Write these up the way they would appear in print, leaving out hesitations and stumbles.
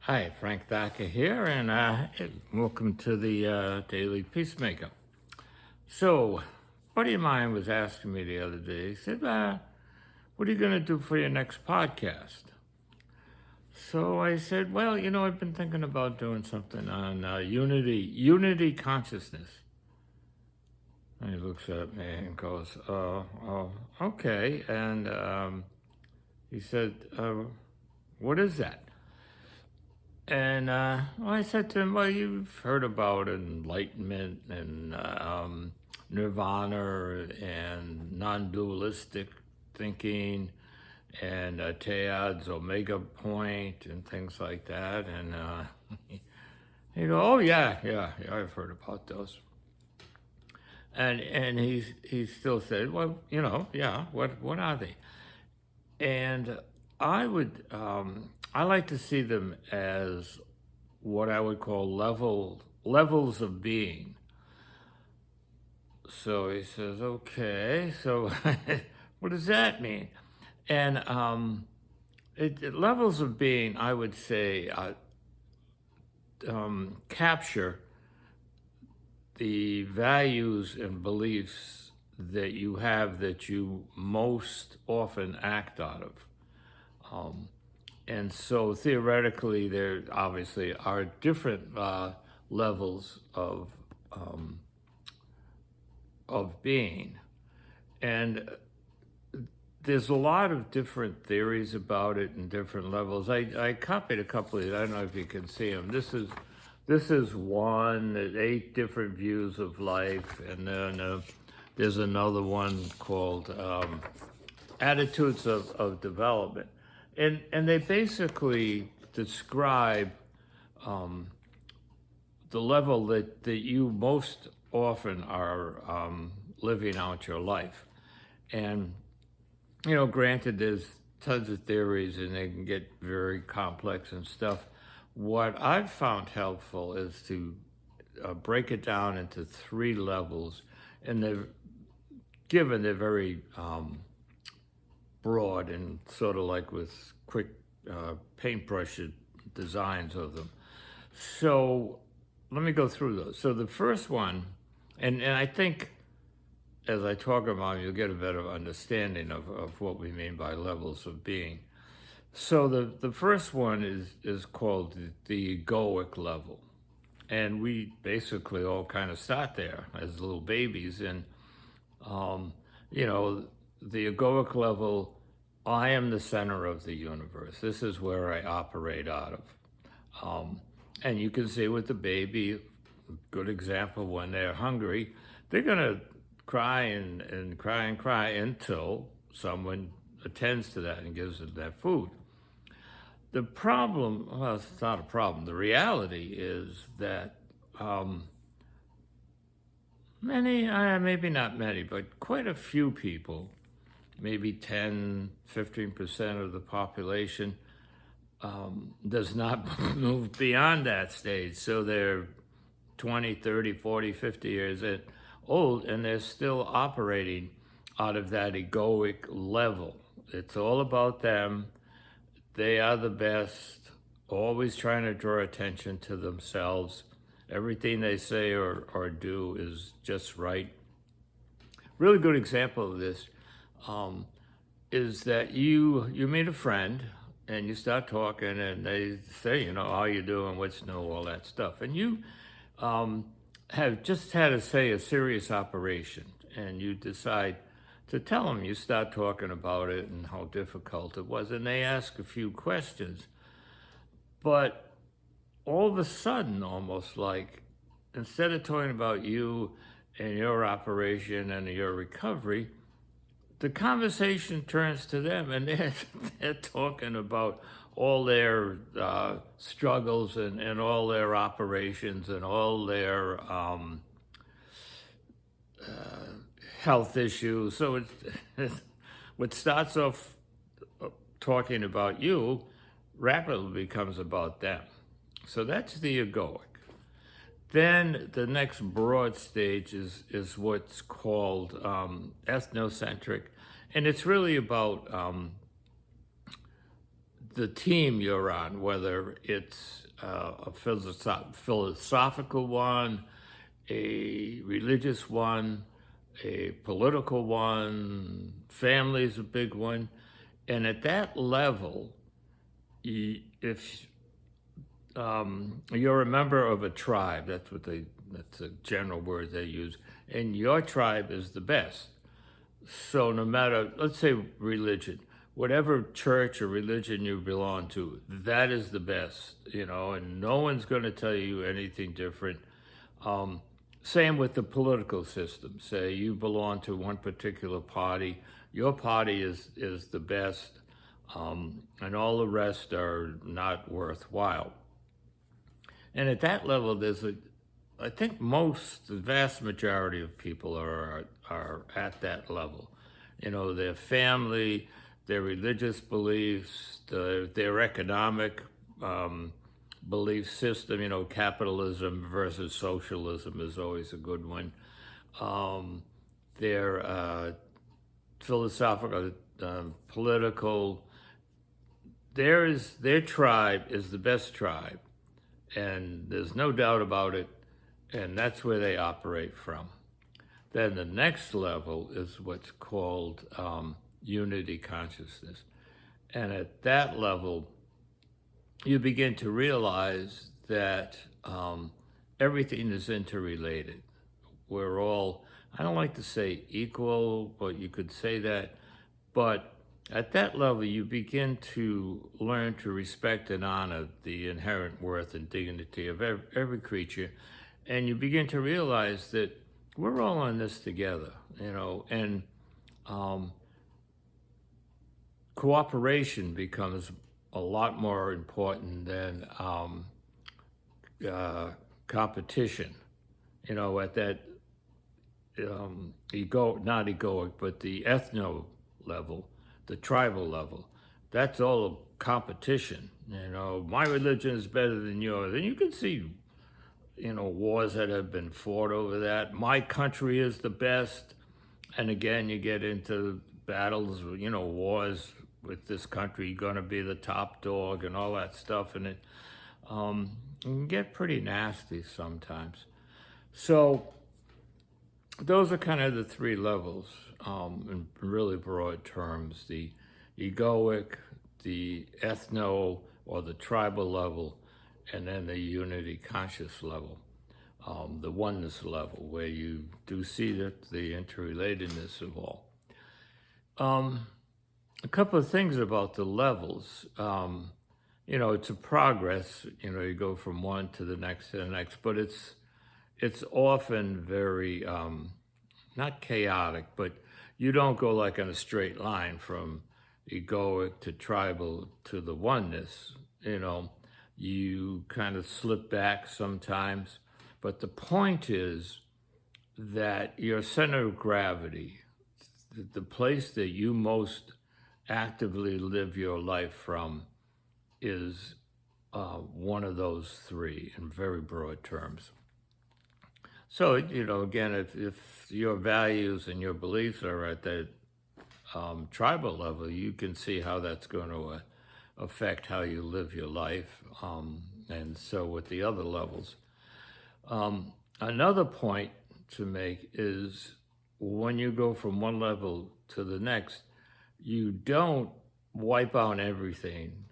Hi, Frank Thacker here, and welcome to the Daily Peacemaker. So, a buddy of mine was asking me the other day, he said, what are you going to do for your next podcast? So I said, well, I've been thinking about doing something on unity consciousness. And he looks at me and goes, okay. And he said, what is that? And I said to him, well, you've heard about enlightenment and nirvana and non-dualistic thinking and Teilhard's omega point and things like that. And he go, oh, yeah, I've heard about those. And he still said, well, yeah, what are they? And I like to see them as what I would call levels of being. So he says, okay, so what does that mean? And levels of being, I would say, capture the values and beliefs that you have that you most often act out of. And so theoretically, there obviously are different levels of being. And there's a lot of different theories about it and different levels. I copied a couple of these. I don't know if you can see them. This is one, 8 different views of life. And then there's another one called Attitudes of Development. And they basically describe the level that you most often are living out your life. And, granted, there's tons of theories and they can get very complex and stuff. What I've found helpful is to break it down into 3 levels, and they're very broad and sort of like with quick paintbrush designs of them. So let me go through those. So the first one, and I think as I talk about it, you'll get a better understanding of what we mean by levels of being. So the first one is called the egoic level. And we basically all kind of start there as little babies. And, the egoic level, I am the center of the universe. This is where I operate out of. And you can see with the baby, good example, when they're hungry, they're going to cry and cry and cry until someone attends to that and gives them that food. The problem, well, it's not a problem. The reality is that many, maybe not many, but quite a few people, maybe 10, 15% of the population does not move beyond that stage. So they're 20, 30, 40, 50 years old, and they're still operating out of that egoic level. It's all about them. They are the best, always trying to draw attention to themselves. Everything they say or do is just right. Really good example of this is that you meet a friend and you start talking and they say, how you doing, what's new, all that stuff. And you have just had to say a serious operation and you decide to tell them. You start talking about it and how difficult it was, and they ask a few questions. But all of a sudden, almost like, instead of talking about you and your operation and your recovery, the conversation turns to them, and they're talking about all their struggles and all their operations and all their health issues. So it's what starts off talking about you rapidly becomes about them. So that's the egoic. Then the next broad stage is what's called ethnocentric, and it's really about the team you're on, whether it's a philosophical one, a religious one, a political one, family is a big one. And at that level, if you're a member of a tribe, that's a general word they use, and your tribe is the best. So no matter, let's say religion, whatever church or religion you belong to, that is the best, and no one's going to tell you anything different. Same with the political system. Say you belong to one particular party, your party is the best, and all the rest are not worthwhile. And at that level, I think the vast majority of people are at that level. Their family, their religious beliefs, their economic belief system. Capitalism versus socialism is always a good one. Their philosophical, political. Their tribe is the best tribe, and there's no doubt about it. And that's where they operate from. Then the next level is what's called unity consciousness. And at that level, you begin to realize that everything is interrelated. We're all, I don't like to say equal, but you could say that. But at that level, you begin to learn to respect and honor the inherent worth and dignity of every creature. And you begin to realize that we're all in this together, and cooperation becomes a lot more important than competition. At that not egoic, but the ethno level, the tribal level, that's all competition. My religion is better than yours, and you can see wars that have been fought over that. My country is the best. And again, you get into battles, wars with this country going to be the top dog and all that stuff. And it can get pretty nasty sometimes. So those are kind of the three levels in really broad terms: the egoic, the ethno or the tribal level, and then the unity conscious level, the oneness level, where you do see that the interrelatedness of all. A couple of things about the levels. It's a progress. You go from one to the next, but it's often very not chaotic, but you don't go like on a straight line from egoic to tribal to the oneness. You kind of slip back sometimes, but the point is that your center of gravity, the place that you most actively live your life from, is one of those three in very broad terms. So, again, if your values and your beliefs are at that tribal level, you can see how that's going to affect how you live your life, and so with the other levels. Another point to make is when you go from one level to the next, you don't wipe out everything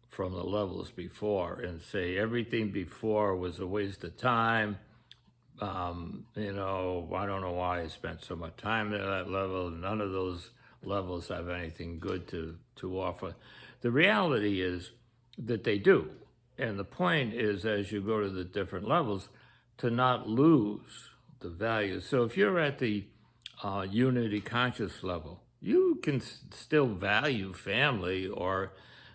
from the levels before and say everything before was a waste of time. I don't know why I spent so much time at that level. None of those levels have anything good to offer. The reality is that they do. And the point is, as you go to the different levels, to not lose the value. So if you're at the unity conscious level, you can still value family or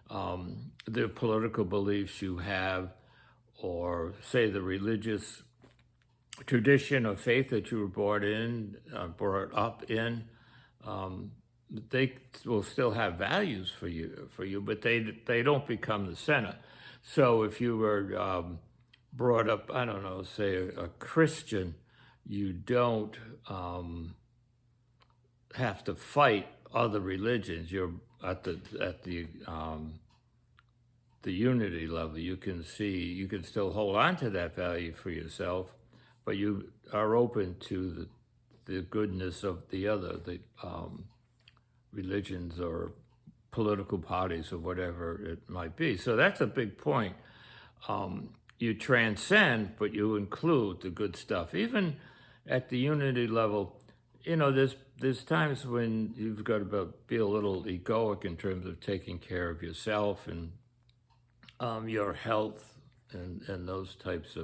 the political beliefs you have, or say the religious tradition or faith that you were brought up in. They will still have values for you, but they don't become the center. So if you were brought up, I don't know, say a Christian, you don't have to fight other religions. You're at the the unity level, you can see, you can still hold on to that value for yourself, but you are open to the goodness of the other, the religions or political parties or whatever it might be. So that's a big point. You transcend, but you include the good stuff. Even at the unity level, there's times when you've got to be a little egoic in terms of taking care of yourself and your health and those types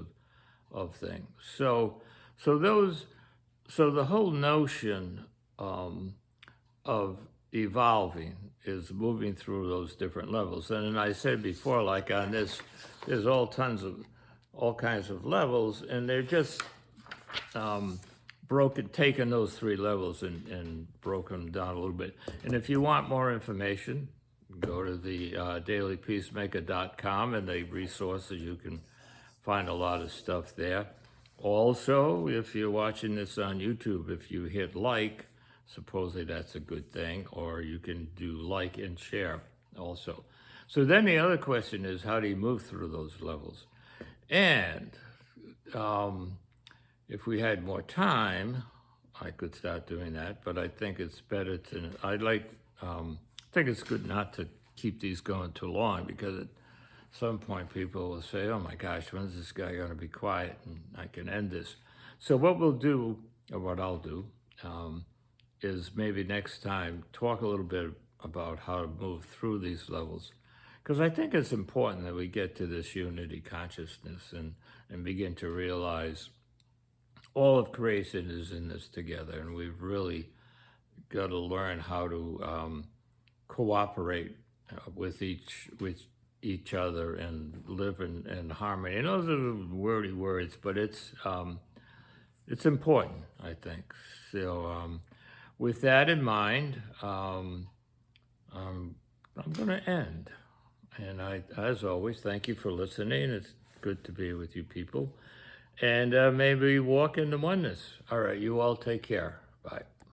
of things. So the whole notion of evolving is moving through those different levels. And I said before, like on this, there's all kinds of levels, and they're just taken those three levels and broken them down a little bit. And if you want more information, go to the dailypeacemaker.com and the resources. You can find a lot of stuff there. Also, if you're watching this on YouTube, if you hit like, supposedly that's a good thing, or you can do like and share also. So then the other question is, how do you move through those levels? And if we had more time, I could start doing that, but I think it's better to, I think it's good not to keep these going too long, because at some point people will say, oh my gosh, when's this guy going to be quiet and I can end this? So what we'll do, or what I'll do, is maybe next time talk a little bit about how to move through these levels, because I think it's important that we get to this unity consciousness and begin to realize all of creation is in this together, and we've really got to learn how to cooperate with each other and live in harmony. And those are wordy words, but it's important, I think. So with that in mind, I'm going to end. And as always, thank you for listening. It's good to be with you people. And maybe walk into oneness. All right, you all take care. Bye.